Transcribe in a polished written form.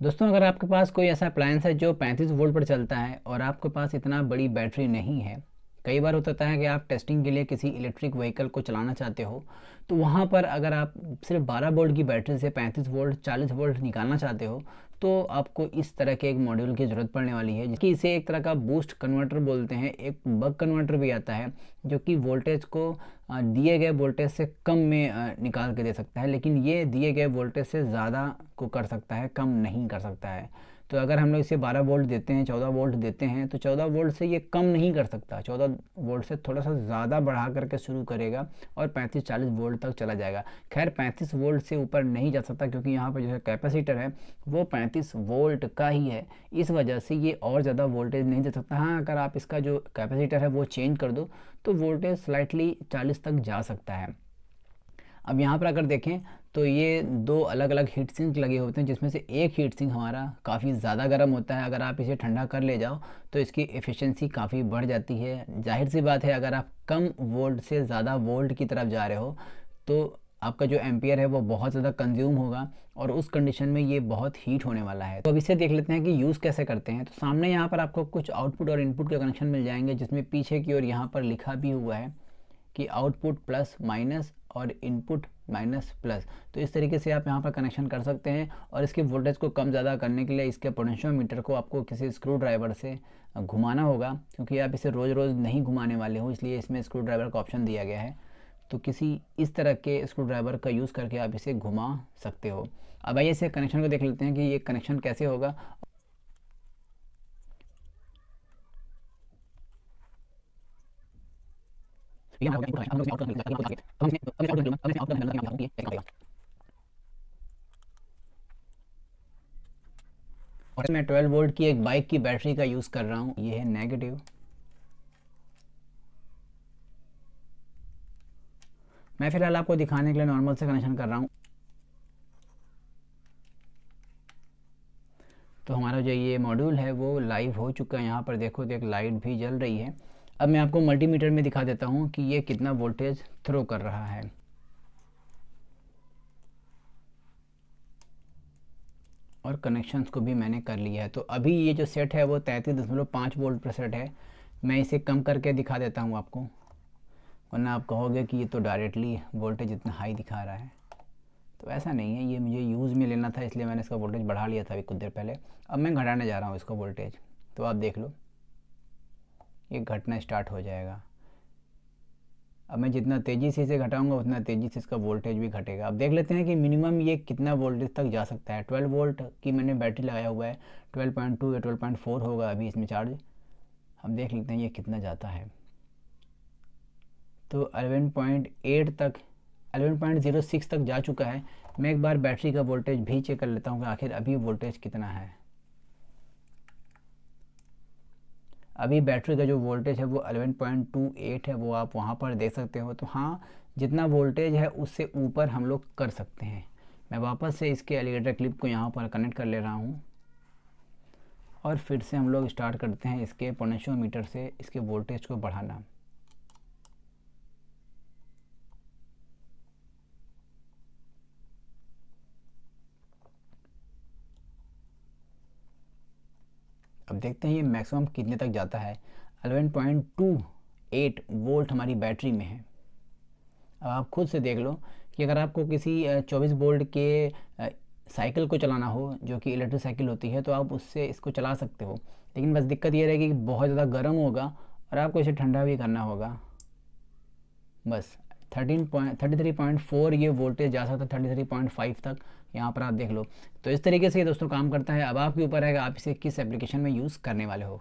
दोस्तों, अगर आपके पास कोई ऐसा अप्लायंस है जो 35 वोल्ट पर चलता है और आपके पास इतना बड़ी बैटरी नहीं है, कई बार होता है कि आप टेस्टिंग के लिए किसी इलेक्ट्रिक व्हीकल को चलाना चाहते हो, तो वहाँ पर अगर आप सिर्फ 12 वोल्ट की बैटरी से 35 वोल्ट 40 वोल्ट निकालना चाहते हो, तो आपको इस तरह के एक मॉड्यूल की ज़रूरत पड़ने वाली है, जिसकी इसे एक तरह का बूस्ट कन्वर्टर बोलते हैं। एक बक कन्वर्टर भी आता है जो कि वोल्टेज को दिए गए वोल्टेज से कम में निकाल के दे सकता है, लेकिन ये दिए गए वोल्टेज से ज़्यादा को कर सकता है, कम नहीं कर सकता है। तो अगर हम लोग इसे 12 वोल्ट देते हैं, 14 वोल्ट देते हैं, तो 14 वोल्ट से ये कम नहीं कर सकता, 14 वोल्ट से थोड़ा सा ज़्यादा बढ़ा करके शुरू करेगा और 35-40 वोल्ट तक चला जाएगा। खैर 35 वोल्ट से ऊपर नहीं जा सकता, क्योंकि यहाँ पर जो है कैपेसिटर है वो 35 वोल्ट का ही है, इस वजह से ये और ज़्यादा वोल्टेज नहीं दे सकता। हाँ, अगर आप इसका जो कैपेसिटर है वो चेंज कर दो तो वोल्टेज स्लाइटली 40 तक जा सकता है। अब यहाँ पर अगर देखें तो ये दो अलग अलग हीट सिंक लगे होते हैं, जिसमें से एक हीट सिंक हमारा काफ़ी ज़्यादा गर्म होता है। अगर आप इसे ठंडा कर ले जाओ तो इसकी एफिशिएंसी काफ़ी बढ़ जाती है। जाहिर सी बात है, अगर आप कम वोल्ट से ज़्यादा वोल्ट की तरफ जा रहे हो तो आपका जो एम्पियर है वो बहुत ज़्यादा कंज्यूम होगा और उस कंडीशन में ये बहुत हीट होने वाला है। तो अब इसे देख लेते हैं कि यूज़ कैसे करते हैं। तो सामने यहाँ पर आपको कुछ आउटपुट और इनपुट के कनेक्शन मिल जाएंगे, जिसमें पीछे की ओर यहाँ पर लिखा भी हुआ है कि आउटपुट प्लस माइनस और इनपुट माइनस प्लस। तो इस तरीके से आप यहाँ पर कनेक्शन कर सकते हैं। और इसके वोल्टेज को कम ज़्यादा करने के लिए इसके पोटेंशियोमीटर को आपको किसी स्क्रू ड्राइवर से घुमाना होगा, क्योंकि आप इसे रोज़ रोज़ नहीं घुमाने वाले हो, इसलिए इसमें स्क्रू ड्राइवर का ऑप्शन दिया गया है। तो किसी इस तरह के स्क्रू ड्राइवर का यूज़ करके आप इसे घुमा सकते हो। अब आइए इसे कनेक्शन को देख लेते हैं कि ये कनेक्शन कैसे होगा। और मैं 12 वोल्ट की एक बाइक की बैटरी का यूज़ कर रहा हूँ, ये है नेगेटिव। मैं फ़िलहाल आपको दिखाने के लिए नॉर्मल से कनेक्शन कर रहा हूँ। तो हमारा जो ये मॉड्यूल है वो लाइव हो चुका है। यहाँ पर देखो तो एक लाइट भी जल रही है। अब मैं आपको मल्टीमीटर में दिखा देता हूँ कि ये कितना वोल्टेज थ्रो कर रहा है। और कनेक्शंस को भी मैंने कर लिया है। तो अभी ये जो सेट है वो 33.5 वोल्ट पर सेट है। मैं इसे कम करके दिखा देता हूँ आपको, वरना आप कहोगे कि ये तो डायरेक्टली वोल्टेज इतना हाई दिखा रहा है। तो ऐसा नहीं है, ये मुझे यूज़ में लेना था, इसलिए मैंने इसका वोल्टेज बढ़ा लिया था अभी कुछ देर पहले। अब मैं घटाने जा रहा हूँ इसका वोल्टेज, तो आप देख लो ये घटना स्टार्ट हो जाएगा। अब मैं जितना तेज़ी से इसे घटाऊंगा उतना तेज़ी से इसका वोल्टेज भी घटेगा। अब देख लेते हैं कि मिनिमम ये कितना वोल्टेज तक जा सकता है। 12 वोल्ट की मैंने बैटरी लगाया हुआ है, 12.2 या 12.4 होगा अभी इसमें चार्ज। हम देख लेते हैं ये कितना जाता है। तो 11.8 तक 11.06 तक जा चुका है। मैं एक बार बैटरी का वोल्टेज भी चेक कर लेता हूँ कि आखिर अभी वोल्टेज कितना है। अभी बैटरी का जो वोल्टेज है वो 11.28 है, वो आप वहाँ पर देख सकते हो। तो हाँ, जितना वोल्टेज है उससे ऊपर हम लोग कर सकते हैं। मैं वापस से इसके एलिगेटर क्लिप को यहाँ पर कनेक्ट कर ले रहा हूँ और फिर से हम लोग स्टार्ट करते हैं इसके पोटेंशियोमीटर से इसके वोल्टेज को बढ़ाना। अब देखते हैं ये मैक्सिमम कितने तक जाता है। 11.28 वोल्ट हमारी बैटरी में है। अब आप खुद से देख लो कि अगर आपको किसी 24 वोल्ट के साइकिल को चलाना हो, जो कि इलेक्ट्रिक साइकिल होती है, तो आप उससे इसको चला सकते हो। लेकिन बस दिक्कत ये रहेगी कि बहुत ज़्यादा गर्म होगा और आपको इसे ठंडा भी करना होगा। बस 33.4 ये वोल्टेज जा सकता है 33.5 तक, यहाँ पर आप देख लो। तो इस तरीके से ये दोस्तों काम करता है। अब आपके ऊपर है कि आप इसे किस एप्लीकेशन में यूज़ करने वाले हो।